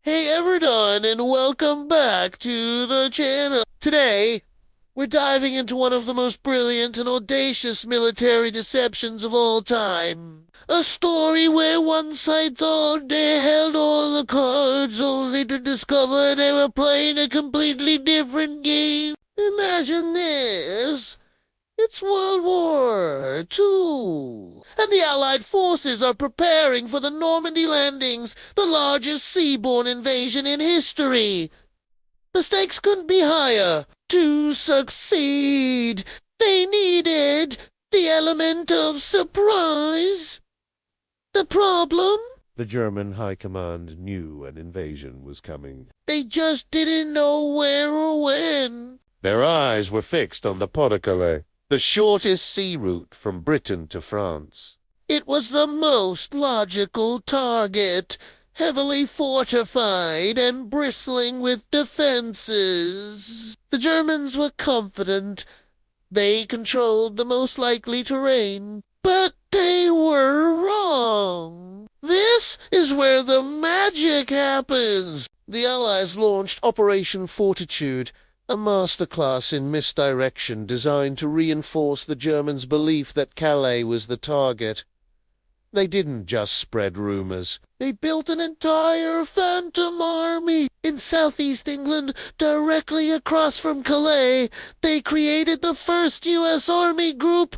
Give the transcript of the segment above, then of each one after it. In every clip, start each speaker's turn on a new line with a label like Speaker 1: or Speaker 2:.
Speaker 1: Hey everyone, and welcome back to the channel. Today, we're diving into one of the most brilliant and audacious military deceptions of all time. A story where one side thought they held all the cards only to discover they were playing a completely different game. Imagine this. It's World War II, and the Allied forces are preparing for the Normandy landings, the largest seaborne invasion in history. The stakes couldn't be higher. To succeed, they needed the element of surprise. The problem?
Speaker 2: The German High Command knew an invasion was coming.
Speaker 1: They just didn't know where or when.
Speaker 2: Their eyes were fixed on the Pas-de-Calais, the shortest sea route from Britain to France.
Speaker 1: It was the most logical target, heavily fortified and bristling with defenses. The Germans were confident. They controlled the most likely terrain, but they were wrong. This is where the magic happens. The Allies launched Operation Fortitude, a masterclass in misdirection designed to reinforce the Germans' belief that Calais was the target. They didn't just spread rumors. They built an entire phantom army in southeast England, directly across from Calais. They created the first U.S. Army Group,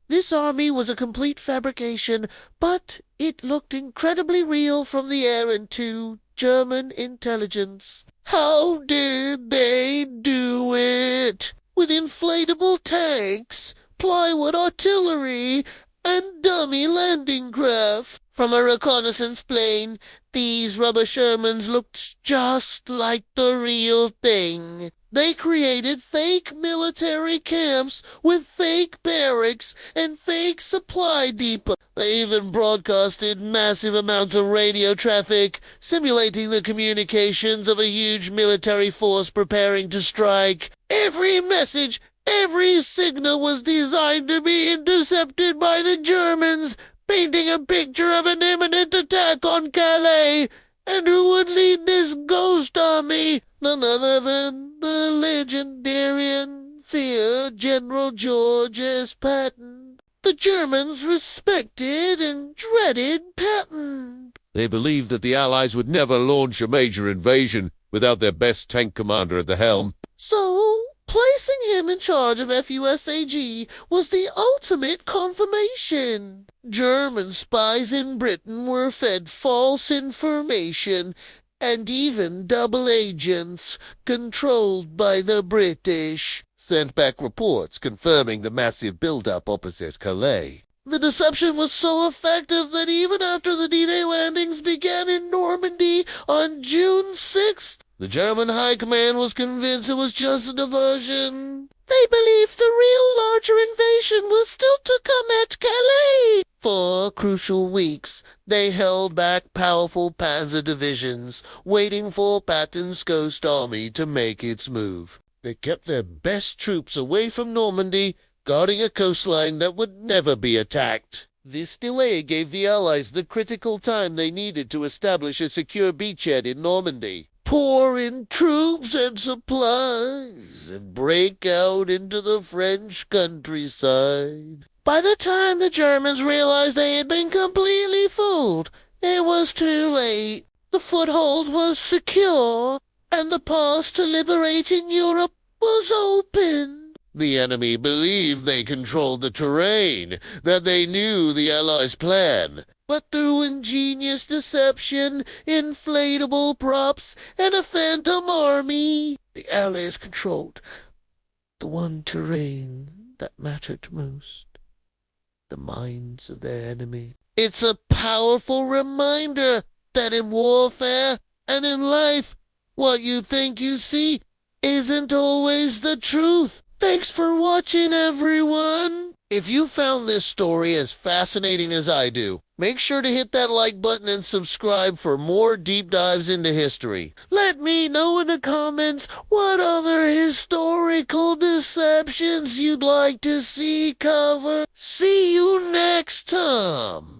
Speaker 1: This army was a complete fabrication, but it looked incredibly real from the air and to German intelligence. How did they do it? With inflatable tanks, plywood artillery, and dummy landing craft. From a reconnaissance plane, these rubber Shermans looked just like the real thing. They created fake military camps with fake barracks and fake supply depots. They even broadcasted massive amounts of radio traffic, simulating the communications of a huge military force preparing to strike. Every message, every signal was designed to be intercepted by the Germans, painting a picture of an imminent attack on Calais. And who would lead this ghost army? None other than the legendary and feared General George S. Patton. The Germans respected and dreaded Patton.
Speaker 3: They believed that the Allies would never launch a major invasion without their best tank commander at the helm.
Speaker 1: So, placing him in charge of FUSAG was the ultimate confirmation. German spies in Britain were fed false information, and even double agents, controlled by the British,
Speaker 2: Sent back reports confirming the massive build-up opposite Calais.
Speaker 1: The deception was so effective that even after the D-Day landings began in Normandy on June 6th, the German High Command was convinced it was just a diversion. They believed the real larger invasion was still to come at Calais. For crucial weeks, they held back powerful panzer divisions, waiting for Patton's ghost army to make its move. They kept their best troops away from Normandy, guarding a coastline that would never be attacked. This delay gave the Allies the critical time they needed to establish a secure beachhead in Normandy, pour in troops and supplies, and break out into the French countryside. By the time the Germans realized they had been completely fooled, it was too late. The foothold was secure, and the path to liberating Europe was open. The enemy believed they controlled the terrain, that they knew the Allies' plan. But through ingenious deception, inflatable props, and a phantom army, the Allies controlled the one terrain that mattered most, the minds of their enemy. It's a powerful reminder that in warfare and in life, what you think you see isn't always the truth. Thanks for watching, everyone. If you found this story as fascinating as I do, make sure to hit that like button and subscribe for more deep dives into history. Let me know in the comments what other historical deceptions you'd like to see covered. See you next time.